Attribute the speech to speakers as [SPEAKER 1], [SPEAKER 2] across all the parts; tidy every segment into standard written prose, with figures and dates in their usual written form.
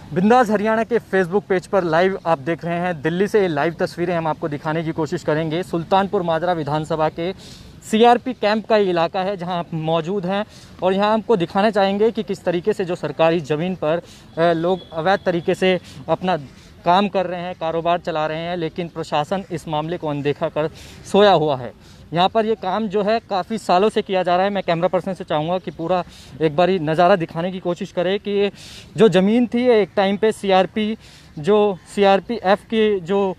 [SPEAKER 1] बिंदास हरियाणा के Facebook page पर लाइव आप देख रहे हैं। दिल्ली से ये लाइव तस्वीरें हम आपको दिखाने की कोशिश करेंगे। सुल्तानपुर माजरा विधानसभा के सीआरपी कैंप का ये इलाका है जहां आप मौजूद हैं और यहां हमको दिखाना चाहेंगे कि किस तरीके से जो सरकारी ज़मीन पर लोग अवैध तरीके से अपना काम कर रहे हैं, कारोबार चला रहे हैं, लेकिन प्रशासन इस मामले को अनदेखा कर सोया हुआ है। यहाँ पर ये काम जो है काफ़ी सालों से किया जा रहा है। मैं कैमरा पर्सन से चाहूँगा कि पूरा एक बारी नज़ारा दिखाने की कोशिश करें कि ये जो ज़मीन थी एक टाइम पे सीआरपीएफ के जो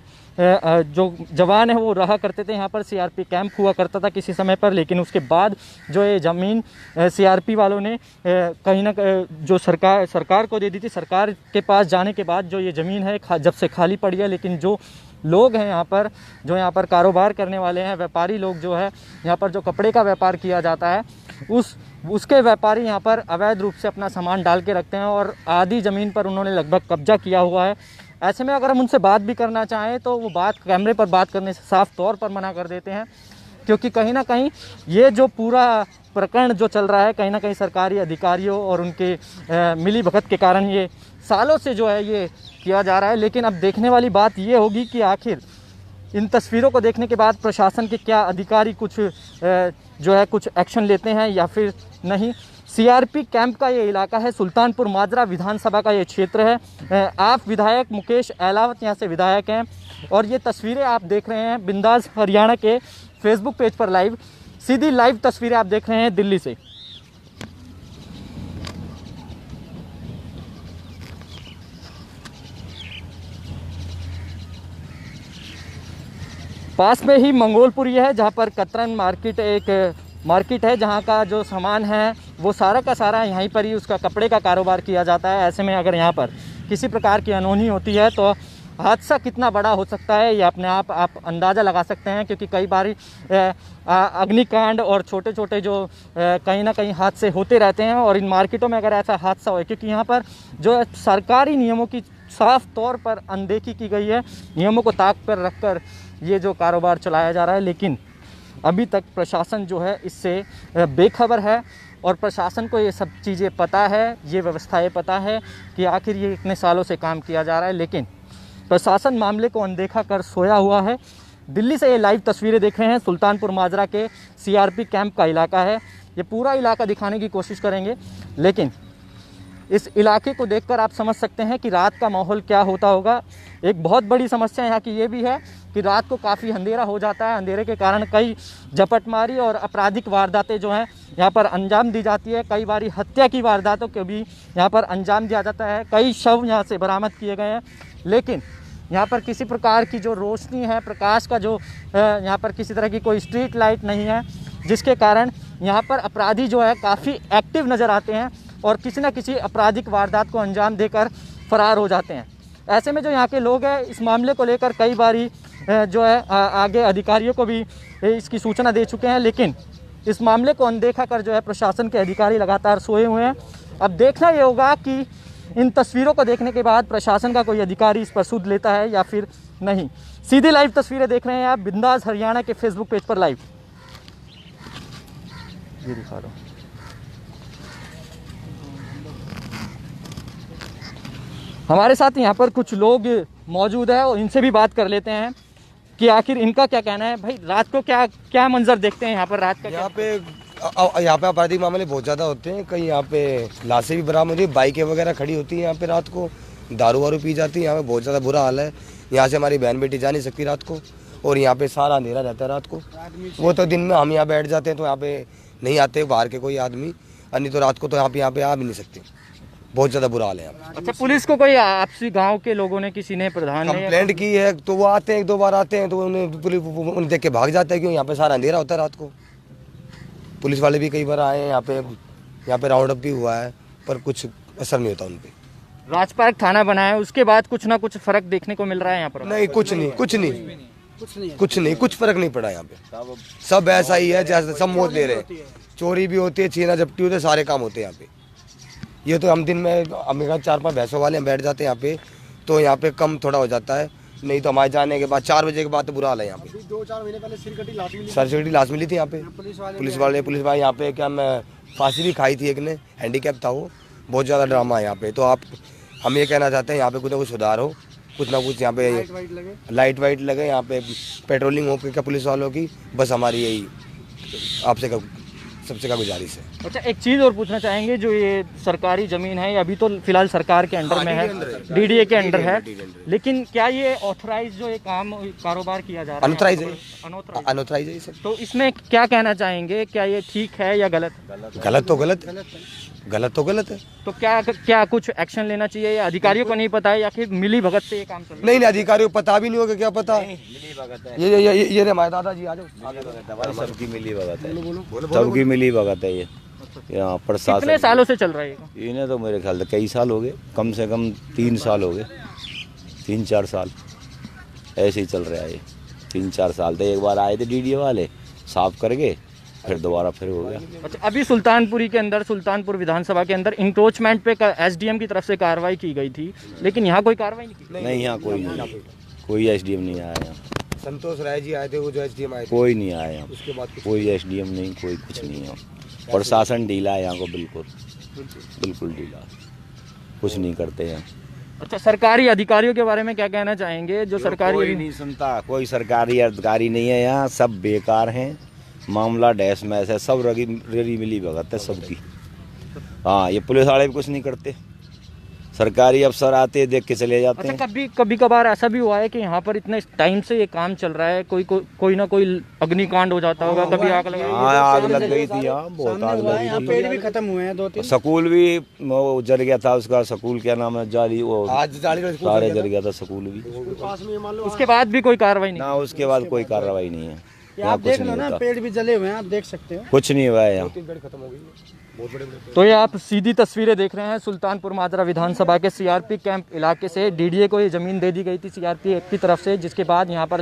[SPEAKER 1] जवान है वो रहा करते थे। यहाँ पर सीआरपी कैंप हुआ करता था किसी समय पर, लेकिन उसके बाद जो ये ज़मीन सीआरपी वालों ने कहीं ना जो सरकार को दे दी थी। सरकार के पास जाने के बाद जो ये ज़मीन है जब से खाली पड़ी है, लेकिन जो लोग हैं यहाँ पर कारोबार करने वाले हैं, व्यापारी लोग जो है यहाँ पर जो कपड़े का व्यापार किया जाता है उसके व्यापारी यहाँ पर अवैध रूप से अपना सामान डाल के रखते हैं और आधी ज़मीन पर उन्होंने लगभग कब्जा किया हुआ है। ऐसे में अगर हम उनसे बात भी करना चाहें तो वो कैमरे पर बात करने से साफ तौर पर मना कर देते हैं, क्योंकि कहीं ना कहीं ये जो पूरा प्रकरण जो चल रहा है कहीं ना कहीं सरकारी अधिकारियों और उनके मिली भगत के कारण ये सालों से जो है ये किया जा रहा है। लेकिन अब देखने वाली बात ये होगी कि आखिर इन तस्वीरों को देखने के बाद प्रशासन के क्या अधिकारी कुछ एक्शन लेते हैं या फिर नहीं। सीआरपी कैंप का ये इलाका है, सुल्तानपुर माजरा विधानसभा का ये क्षेत्र है। आप विधायक मुकेश अहलावत यहाँ से विधायक हैं और ये तस्वीरें आप देख रहे हैं बिंदास हरियाणा के फेसबुक पेज पर लाइव, सीधी लाइव तस्वीरें आप देख रहे हैं दिल्ली से। पास में ही मंगोलपुरी है जहाँ पर कतरन मार्केट एक मार्केट है जहाँ का जो सामान है वो सारा का सारा यहीं पर ही उसका कपड़े का कारोबार किया जाता है। ऐसे में अगर यहाँ पर किसी प्रकार की अनहोनी होती है तो हादसा कितना बड़ा हो सकता है ये अपने आप अंदाज़ा लगा सकते हैं, क्योंकि कई बार अग्निकांड और छोटे छोटे जो कहीं ना कहीं हादसे होते रहते हैं। और इन मार्केटों में अगर ऐसा हादसा हो, क्योंकि यहाँ पर जो सरकारी नियमों की साफ तौर पर अनदेखी की गई है, नियमों को ताक पर रखकर ये जो कारोबार चलाया जा रहा है, लेकिन अभी तक प्रशासन जो है इससे बेखबर है और प्रशासन को ये सब चीज़ें पता है, ये व्यवस्थाएं पता है कि आखिर ये इतने सालों से काम किया जा रहा है, लेकिन प्रशासन मामले को अनदेखा कर सोया हुआ है। दिल्ली से ये लाइव तस्वीरें देख रहे हैं, सुल्तानपुर माजरा के सीआरपी कैंप का इलाका है। ये पूरा इलाका दिखाने की कोशिश करेंगे, लेकिन इस इलाके को देखकर आप समझ सकते हैं कि रात का माहौल क्या होता होगा। एक बहुत बड़ी समस्या यहाँ की ये भी है कि रात को काफ़ी अंधेरा हो जाता है। अंधेरे के कारण कई झपटमारी और आपराधिक वारदातें जो हैं यहाँ पर अंजाम दी जाती है। कई बारी हत्या की वारदातों को भी यहाँ पर अंजाम दिया जाता है। कई शव यहाँ से बरामद किए गए हैं, लेकिन यहाँ पर किसी प्रकार की जो रोशनी है, प्रकाश का जो यहाँ पर किसी तरह की कोई स्ट्रीट लाइट नहीं है, जिसके कारण यहाँ पर अपराधी जो है काफ़ी एक्टिव नज़र आते हैं और किसी न किसी आपराधिक वारदात को अंजाम देकर फरार हो जाते हैं। ऐसे में जो यहाँ के लोग हैं इस मामले को लेकर कई बारी जो है आगे अधिकारियों को भी इसकी सूचना दे चुके हैं, लेकिन इस मामले को अनदेखा कर जो है प्रशासन के अधिकारी लगातार सोए हुए हैं। अब देखना ये होगा कि इन तस्वीरों को देखने के बाद प्रशासन का कोई अधिकारी इस पर सुध लेता है या फिर नहीं। सीधी लाइव तस्वीरें देख रहे हैं आप बिंदास हरियाणा के फेसबुक पेज पर लाइव, ये दिखा रहा हूँ। हमारे साथ यहाँ पर कुछ लोग मौजूद है और इनसे भी बात कर लेते हैं कि आखिर इनका क्या कहना है। भाई रात को क्या मंजर देखते हैं यहाँ पर? रात का यहाँ पे
[SPEAKER 2] आपराधिक मामले बहुत ज़्यादा होते हैं। कहीं यहाँ पे लाशें भी बरामद होती है, बाइकें वगैरह खड़ी होती हैं यहाँ पे रात को, दारू वारू पी जाती है। यहाँ पे बहुत ज़्यादा बुरा हाल है। यहाँ से हमारी बहन बेटी जा नहीं सकती रात को, और यहाँ पे सारा अंधेरा रहता है रात को। वो तो दिन में हम यहाँ बैठ जाते हैं तो यहाँ पे नहीं आते बाहर के कोई आदमी, और नहीं तो रात को तो यहाँ पे आ भी नहीं सकते। बहुत ज़्यादा बुरा हाल है यहाँ।
[SPEAKER 1] अच्छा, पुलिस को कोई आपसी गांव के लोगों ने, किसी ने, प्रधान ने
[SPEAKER 2] कंप्लेंट की है तो वो आते हैं, एक दो बार आते हैं तो उन्हें देख के भाग जाते हैं, क्यों यहाँ पे सारा अंधेरा होता है रात को। पुलिस वाले भी कई बार आए हैं यहाँ पे राउंड अप भी हुआ है, पर कुछ असर नहीं होता उन पे।
[SPEAKER 1] राजपार्क थाना बना है, उसके बाद कुछ ना कुछ फर्क देखने को मिल रहा है यहाँ पर?
[SPEAKER 2] नहीं, कुछ नहीं, कुछ फर्क नहीं पड़ा यहाँ पे। सब ऐसा ही है जैसे सब मौत ले रहे हैं। चोरी भी होती है, छीना झपटी होती है, सारे काम होते हैं यहाँ पे। ये तो हम दिन में 4-5 भैंसों वाले हम बैठ जाते हैं यहाँ पे, तो यहाँ पे कम थोड़ा हो जाता है। नहीं तो हमारे जाने के बाद 4 बजे के बाद तो बुरा हाल है यहाँ पे।
[SPEAKER 3] 2-4 महीने पहले
[SPEAKER 2] सिरकटी लाश मिली थी यहाँ पे। पुलिस वाले यहाँ पे क्या मैं फांसी भी खाई थी, एक ने हैंडीकैप था वो। बहुत ज़्यादा ड्रामा है यहाँ पे। तो हम ये कहना चाहते हैं यहाँ पे कुछ ना कुछ सुधार हो, कुछ ना कुछ यहाँ पे लाइट वाइट लगे, यहाँ पे पेट्रोलिंग हो क्या पुलिस वालों की, बस हमारी यही आपसे सबसे का गुजारिश है।
[SPEAKER 1] अच्छा, एक चीज़ और पूछना चाहेंगे, जो ये सरकारी ज़मीन है ये अभी तो फिलहाल सरकार के अंडर में है, डीडीए के अंडर है, लेकिन क्या ये ऑथराइज जो ये काम कारोबार किया जा रहा है?
[SPEAKER 2] अनऑथराइज है,
[SPEAKER 1] अनऑथराइज
[SPEAKER 2] है सर।
[SPEAKER 1] तो इसमें क्या कहना चाहेंगे, क्या ये ठीक है या गलत?
[SPEAKER 2] गलत तो गलत है।
[SPEAKER 1] तो क्या कुछ एक्शन लेना चाहिए, या अधिकारियों को नहीं पता है, या फिर मिली भगत से ये काम चल रहा है?
[SPEAKER 2] नहीं, अधिकारियों को पता भी नहीं होगा, क्या पता। मिली भगत है ये हमारे दादाजी आ जाओ,
[SPEAKER 3] सबकी मिली भगत है, सबकी मिली भगत है ये। यहाँ प्रशासन
[SPEAKER 1] कितने सालों से चल रहा है ये?
[SPEAKER 3] इन्हें तो मेरे ख्याल से कई साल हो गए, कम से कम 3 साल हो गए, 3-4 साल ऐसे ही चल रहा है ये। 3-4 साल तो एक बार आए थे डीडीए वाले, साफ करके फिर दोबारा फिर हो गया।
[SPEAKER 1] अच्छा, अभी सुल्तानपुरी के अंदर, सुल्तानपुर विधानसभा के अंदर इंक्रोचमेंट पे एसडीएम की तरफ से कार्रवाई की गई थी, लेकिन यहाँ कोई कार्रवाई नहीं की?
[SPEAKER 3] नहीं, यहाँ कोई एसडीएम नहीं आया यहाँ।
[SPEAKER 2] संतोष राय जी आए थे, वो जो एसडीएम आए थे,
[SPEAKER 3] कोई नहीं आया यहाँ।
[SPEAKER 2] उसके बाद
[SPEAKER 3] कोई एसडीएम नहीं, कोई कुछ नहीं है। प्रशासन ढीला है यहाँ को, बिल्कुल ढीला, कुछ नहीं करते हैं।
[SPEAKER 1] अच्छा, सरकारी अधिकारियों के बारे में क्या कहना चाहेंगे? जो सरकारी
[SPEAKER 3] कोई नहीं सुनता, कोई सरकारी अधिकारी नहीं है यहाँ, सब बेकार हैं। मामला डैश मैस है, सब रेडी मिली भगत है सबकी। हाँ, ये पुलिस वाले भी कुछ नहीं करते, सरकारी अफसर आते देख के चले जाते हैं।
[SPEAKER 1] अच्छा, कभी कभार ऐसा भी हुआ है कि यहाँ पर इतने टाइम से ये काम चल रहा है, कोई ना कोई अग्निकांड हो जाता होगा, कभी आग लगी?
[SPEAKER 3] हाँ, आग लग गई थी यहाँ, बहुत आग लगी थी।
[SPEAKER 4] पेड़ भी खत्म हुए हैं 2-3।
[SPEAKER 3] स्कूल भी जल गया था, उसका स्कूल क्या नाम है, जाली, वो सारे जल गया था स्कूल भी।
[SPEAKER 1] उसके बाद भी कोई कार्रवाई नहीं?
[SPEAKER 3] ना, उसके बाद कोई कार्रवाई नहीं है।
[SPEAKER 4] आप देख लो ना, पेड़ भी जले हुए हैं, आप देख सकते हो,
[SPEAKER 3] कुछ नहीं हुआ है यहाँ।
[SPEAKER 1] तो ये आप सीधी तस्वीरें देख रहे हैं सुल्तानपुर माजरा विधानसभा के सीआरपी कैंप इलाके से। डीडीए को ये ज़मीन दे दी गई थी सीआरपीएफ की तरफ से, जिसके बाद यहाँ पर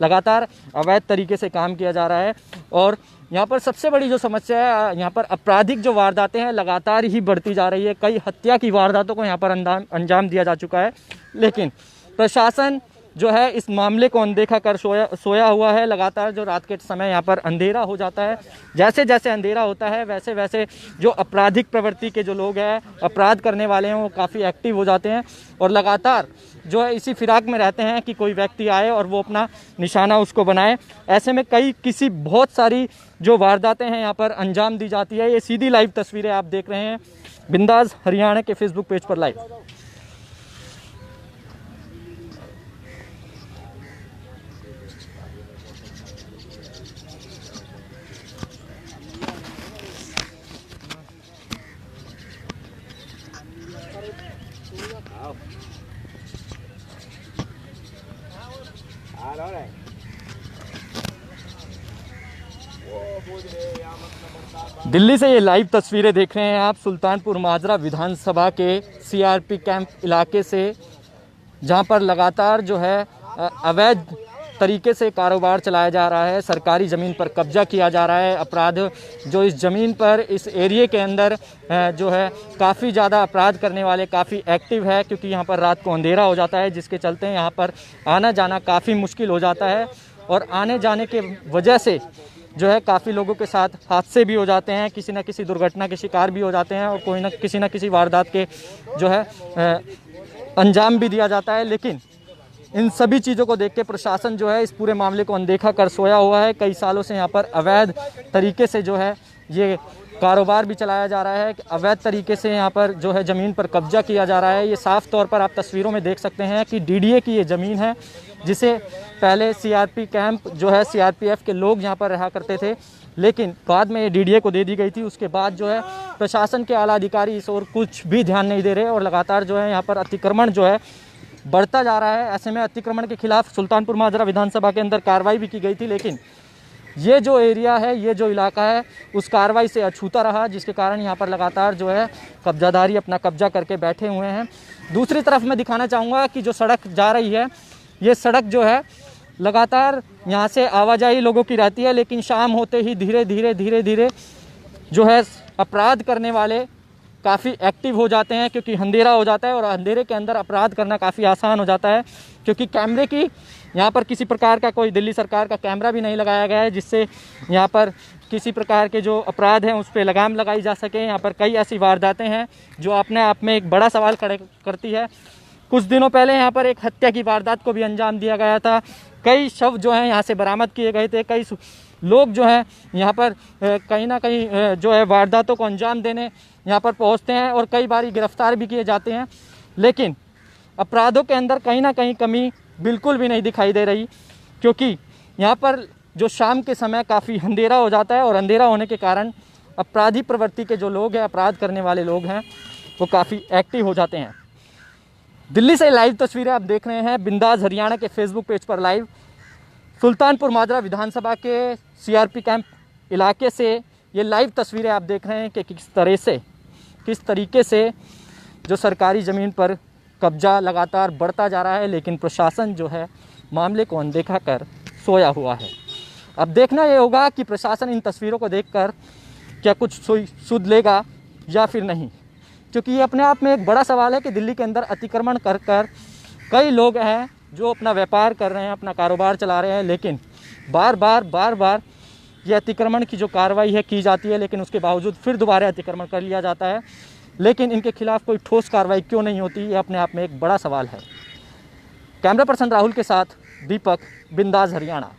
[SPEAKER 1] लगातार अवैध तरीके से काम किया जा रहा है। और यहाँ पर सबसे बड़ी जो समस्या है, यहाँ पर आपराधिक जो वारदातें हैं लगातार ही बढ़ती जा रही है। कई हत्या की वारदातों को यहाँ पर अंजाम दिया जा चुका है, लेकिन प्रशासन जो है इस मामले को अनदेखा कर सोया हुआ है। लगातार जो रात के समय यहाँ पर अंधेरा हो जाता है, जैसे जैसे अंधेरा होता है वैसे वैसे जो आपराधिक प्रवृत्ति के जो लोग हैं, अपराध करने वाले हैं, वो काफ़ी एक्टिव हो जाते हैं और लगातार जो है इसी फिराक में रहते हैं कि कोई व्यक्ति आए और वो अपना निशाना उसको बनाए। ऐसे में बहुत सारी जो वारदातें हैं यहाँ पर अंजाम दी जाती है। ये सीधी लाइव तस्वीरें आप देख रहे हैं बिंदास हरियाणा के फेसबुक पेज पर लाइव। दिल्ली से ये लाइव तस्वीरें देख रहे हैं आप सुल्तानपुर माजरा विधानसभा के सीआरपी कैंप इलाके से, जहां पर लगातार जो है अवैध तरीके से कारोबार चलाया जा रहा है। सरकारी ज़मीन पर कब्जा किया जा रहा है। अपराध जो इस ज़मीन पर, इस एरिए के अंदर जो है काफ़ी ज़्यादा अपराध करने वाले काफ़ी एक्टिव है, क्योंकि यहाँ पर रात को अंधेरा हो जाता है, जिसके चलते यहाँ पर आना जाना काफ़ी मुश्किल हो जाता है। और आने जाने के वजह से जो है काफ़ी लोगों के साथ हादसे भी हो जाते हैं, किसी न किसी दुर्घटना के शिकार भी हो जाते हैं और किसी न किसी वारदात के जो है अंजाम भी दिया जाता है। लेकिन इन सभी चीज़ों को देख के प्रशासन जो है इस पूरे मामले को अनदेखा कर सोया हुआ है। कई सालों से यहाँ पर अवैध तरीके से जो है ये कारोबार भी चलाया जा रहा है, अवैध तरीके से यहाँ पर जो है ज़मीन पर कब्जा किया जा रहा है। ये साफ़ तौर पर आप तस्वीरों में देख सकते हैं कि डीडीए की ये ज़मीन है, जिसे पहले सीआरपी कैंप जो है सीआरपीएफ के लोग यहाँ पर रहा करते थे, लेकिन बाद में ये डीडीए को दे दी गई थी। उसके बाद जो है प्रशासन के आला अधिकारी इस ओर कुछ भी ध्यान नहीं दे रहे और लगातार जो है यहाँ पर अतिक्रमण जो है बढ़ता जा रहा है। ऐसे में अतिक्रमण के खिलाफ सुल्तानपुर माजरा विधानसभा के अंदर कार्रवाई भी की गई थी, लेकिन ये जो एरिया है, ये जो इलाका है, उस कार्रवाई से अछूता रहा, जिसके कारण यहाँ पर लगातार जो है कब्जाधारी अपना कब्जा करके बैठे हुए हैं। दूसरी तरफ मैं दिखाना चाहूँगा कि जो सड़क जा रही है, ये सड़क जो है लगातार यहाँ से आवाजाही लोगों की रहती है, लेकिन शाम होते ही धीरे धीरे जो है अपराध करने वाले काफ़ी एक्टिव हो जाते हैं, क्योंकि अंधेरा हो जाता है और अंधेरे के अंदर अपराध करना काफ़ी आसान हो जाता है, क्योंकि कैमरे की यहाँ पर किसी प्रकार का कोई दिल्ली सरकार का कैमरा भी नहीं लगाया गया है जिससे यहाँ पर किसी प्रकार के जो अपराध हैं उस पर लगाम लगाई जा सके। यहाँ पर कई ऐसी वारदातें हैं जो अपने आप में एक बड़ा सवाल खड़े करती है। कुछ दिनों पहले यहाँ पर एक हत्या की वारदात को भी अंजाम दिया गया था। कई शव जो हैं यहाँ से बरामद किए गए थे। कई लोग जो हैं यहाँ पर कहीं ना कहीं जो है वारदातों को अंजाम देने यहाँ पर पहुँचते हैं और कई बार गिरफ्तार भी किए जाते हैं, लेकिन अपराधों के अंदर कहीं ना कहीं कमी बिल्कुल भी नहीं दिखाई दे रही, क्योंकि यहाँ पर जो शाम के समय काफ़ी अंधेरा हो जाता है और अंधेरा होने के कारण अपराधी प्रवृत्ति के जो लोग हैं, अपराध करने वाले लोग हैं, वो काफ़ी एक्टिव हो जाते हैं। दिल्ली से लाइव तस्वीरें आप देख रहे हैं बिंदास हरियाणा के फेसबुक पेज पर लाइव। सुल्तानपुर माजरा विधानसभा के सीआरपी कैंप इलाके से ये लाइव तस्वीरें आप देख रहे हैं कि किस तरीके से जो सरकारी ज़मीन पर कब्जा लगातार बढ़ता जा रहा है, लेकिन प्रशासन जो है मामले को अनदेखा कर सोया हुआ है। अब देखना ये होगा कि प्रशासन इन तस्वीरों को देखकर क्या कुछ सुध लेगा या फिर नहीं, क्योंकि ये अपने आप में एक बड़ा सवाल है कि दिल्ली के अंदर अतिक्रमण कर कई लोग हैं जो अपना व्यापार कर रहे हैं, अपना कारोबार चला रहे हैं, लेकिन बार बार ये अतिक्रमण की जो कार्रवाई है की जाती है, लेकिन उसके बावजूद फिर दोबारा अतिक्रमण कर लिया जाता है, लेकिन इनके खिलाफ कोई ठोस कार्रवाई क्यों नहीं होती, ये अपने आप में एक बड़ा सवाल है। कैमरा पर्सन राहुल के साथ दीपक, बिंदास हरियाणा।